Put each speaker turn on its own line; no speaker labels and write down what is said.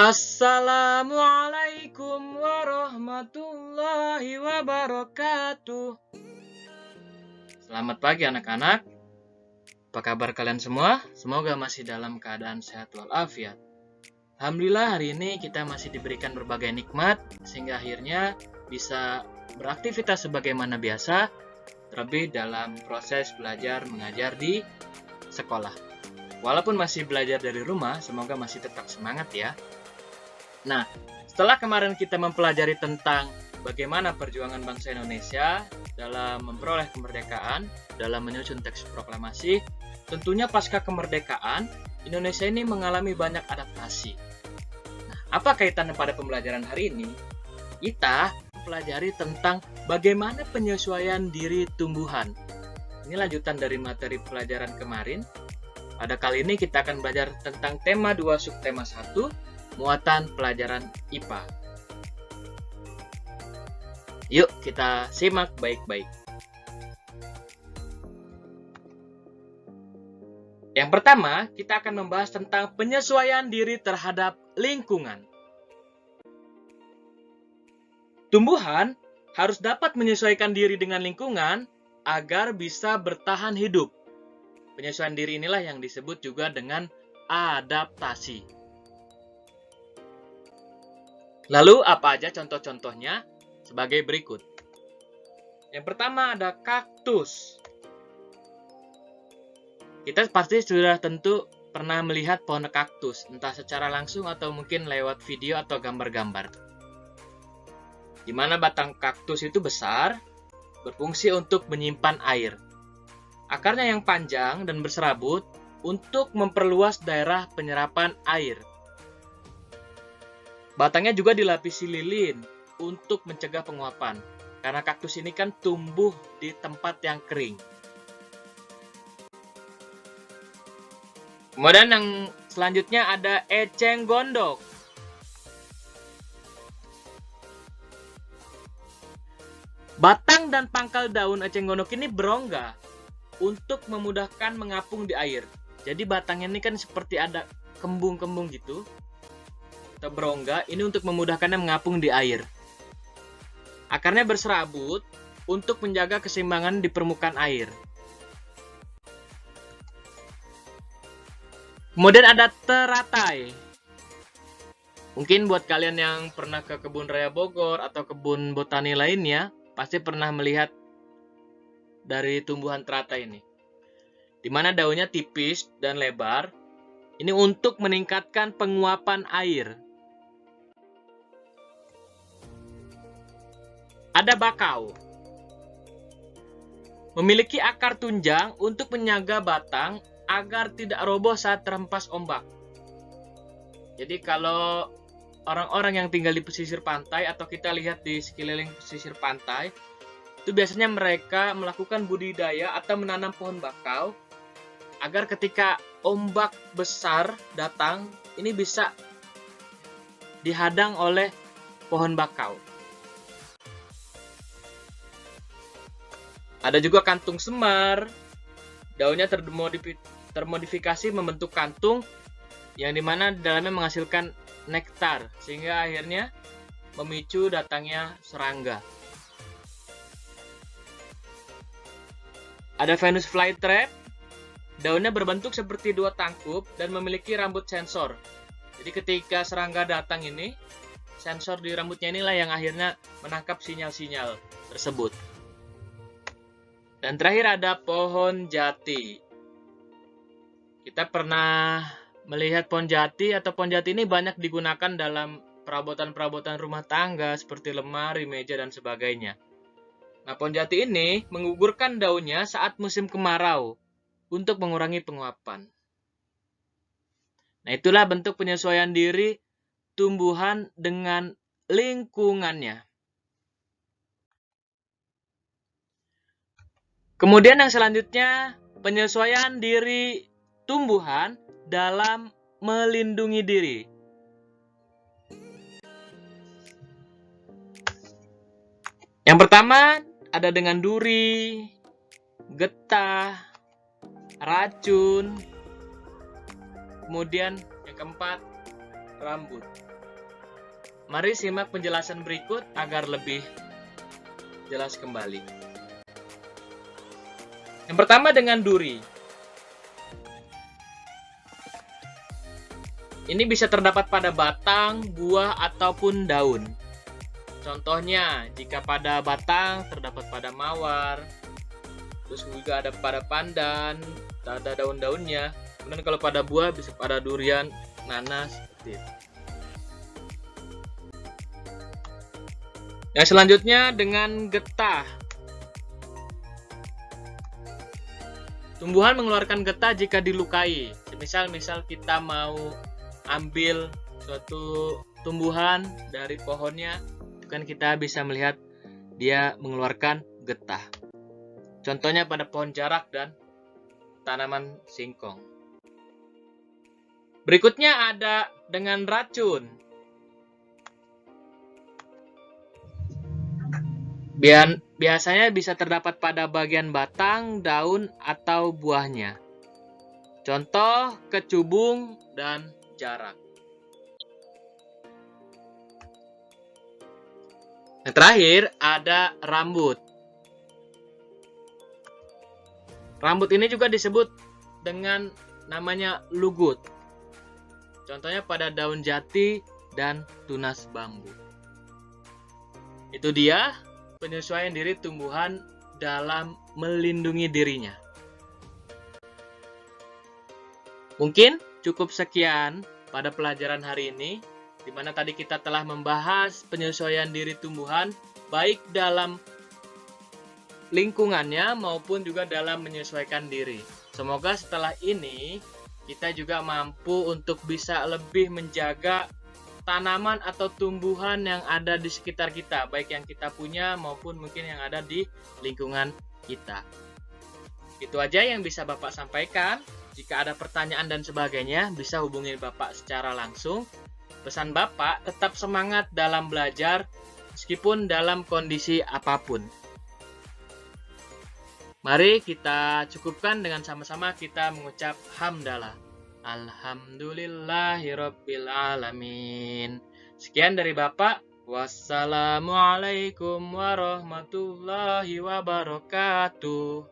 Assalamualaikum warahmatullahi wabarakatuh. Selamat pagi anak-anak. Apa kabar kalian semua? Semoga masih dalam keadaan sehat walafiat. Alhamdulillah hari ini kita masih diberikan berbagai nikmat sehingga akhirnya bisa beraktivitas sebagaimana biasa, terlebih dalam proses belajar mengajar di sekolah. Walaupun masih belajar dari rumah, semoga masih tetap semangat ya. Nah, setelah kemarin kita mempelajari tentang bagaimana perjuangan bangsa Indonesia dalam memperoleh kemerdekaan, dalam menyusun teks proklamasi, tentunya pasca kemerdekaan, Indonesia ini mengalami banyak adaptasi. Nah, apa kaitannya pada pembelajaran hari ini? Kita mempelajari tentang bagaimana penyesuaian diri tumbuhan. Ini lanjutan dari materi pelajaran kemarin. Pada kali ini kita akan belajar tentang tema 2 subtema 1, muatan pelajaran IPA. Yuk kita simak baik-baik. Yang pertama, kita akan membahas tentang penyesuaian diri terhadap lingkungan. Tumbuhan harus dapat menyesuaikan diri dengan lingkungan agar bisa bertahan hidup. Penyesuaian diri inilah yang disebut juga dengan adaptasi. Lalu apa aja contoh-contohnya? Sebagai berikut. Yang pertama ada kaktus. Kita pasti sudah tentu pernah melihat pohon kaktus, entah secara langsung atau mungkin lewat video atau gambar-gambar. Di mana batang kaktus itu besar, berfungsi untuk menyimpan air. Akarnya yang panjang dan berserabut untuk memperluas daerah penyerapan air. Batangnya juga dilapisi lilin untuk mencegah penguapan, karena kaktus ini kan tumbuh di tempat yang kering. Kemudian yang selanjutnya ada eceng gondok. Batang dan pangkal daun eceng gondok ini berongga untuk memudahkan mengapung di air. Jadi batangnya ini kan seperti ada kembung-kembung gitu. Berongga ini untuk memudahkannya mengapung di air. Akarnya berserabut untuk menjaga keseimbangan di permukaan air. Kemudian ada teratai. Mungkin buat kalian yang pernah ke kebun raya Bogor atau kebun botani lainnya, pasti pernah melihat dari tumbuhan teratai ini. Di mana daunnya tipis dan lebar. Ini untuk meningkatkan penguapan air. Ada bakau. Memiliki akar tunjang untuk menjaga batang agar tidak roboh saat terhempas ombak. Jadi kalau orang-orang yang tinggal di pesisir pantai atau kita lihat di sekeliling pesisir pantai, itu biasanya mereka melakukan budidaya atau menanam pohon bakau agar ketika ombak besar datang, ini bisa dihadang oleh pohon bakau. Ada juga kantung semar. Daunnya termodifikasi membentuk kantung yang dimana di dalamnya menghasilkan nektar sehingga akhirnya memicu datangnya serangga. Ada Venus flytrap. Daunnya berbentuk seperti 2 tangkup dan memiliki rambut sensor. Jadi ketika serangga datang ini, sensor di rambutnya inilah yang akhirnya menangkap sinyal-sinyal tersebut. Dan terakhir ada pohon jati. Kita pernah melihat pohon jati atau pohon jati ini banyak digunakan dalam perabotan-perabotan rumah tangga seperti lemari, meja, dan sebagainya. Nah, pohon jati ini menggugurkan daunnya saat musim kemarau untuk mengurangi penguapan. Nah, itulah bentuk penyesuaian diri tumbuhan dengan lingkungannya. Kemudian yang selanjutnya, penyesuaian diri tumbuhan dalam melindungi diri. Yang pertama ada dengan duri, getah, racun, kemudian yang keempat, rambut. Mari simak penjelasan berikut agar lebih jelas kembali. Yang pertama dengan duri. Ini bisa terdapat pada batang, buah, ataupun daun. Contohnya, jika pada batang terdapat pada mawar, terus juga ada pada pandan, ada daun-daunnya. Kemudian kalau pada buah bisa pada durian, nanas, seperti itu. Yang selanjutnya dengan getah. Tumbuhan mengeluarkan getah jika dilukai. Misal kita mau ambil suatu tumbuhan dari pohonnya, itu kan kita bisa melihat dia mengeluarkan getah. Contohnya pada pohon jarak dan tanaman singkong. Berikutnya ada dengan racun. Biasanya bisa terdapat pada bagian batang, daun, atau buahnya. Contoh kecubung dan jarak. Yang terakhir ada rambut. Rambut ini juga disebut dengan namanya lugut. Contohnya pada daun jati dan tunas bambu. Itu dia penyesuaian diri tumbuhan dalam melindungi dirinya. Mungkin cukup sekian pada pelajaran hari ini, di mana tadi kita telah membahas penyesuaian diri tumbuhan baik dalam lingkungannya maupun juga dalam menyesuaikan diri. Semoga setelah ini kita juga mampu untuk bisa lebih menjaga tanaman atau tumbuhan yang ada di sekitar kita, baik yang kita punya maupun mungkin yang ada di lingkungan kita. Itu aja yang bisa Bapak sampaikan. Jika ada pertanyaan dan sebagainya, bisa hubungi Bapak secara langsung. Pesan Bapak, tetap semangat dalam belajar, meskipun dalam kondisi apapun. Mari kita cukupkan dengan sama-sama kita mengucap hamdalah. Alhamdulillahirabbil alamin. Sekian dari Bapak. Wassalamualaikum warahmatullahi wabarakatuh.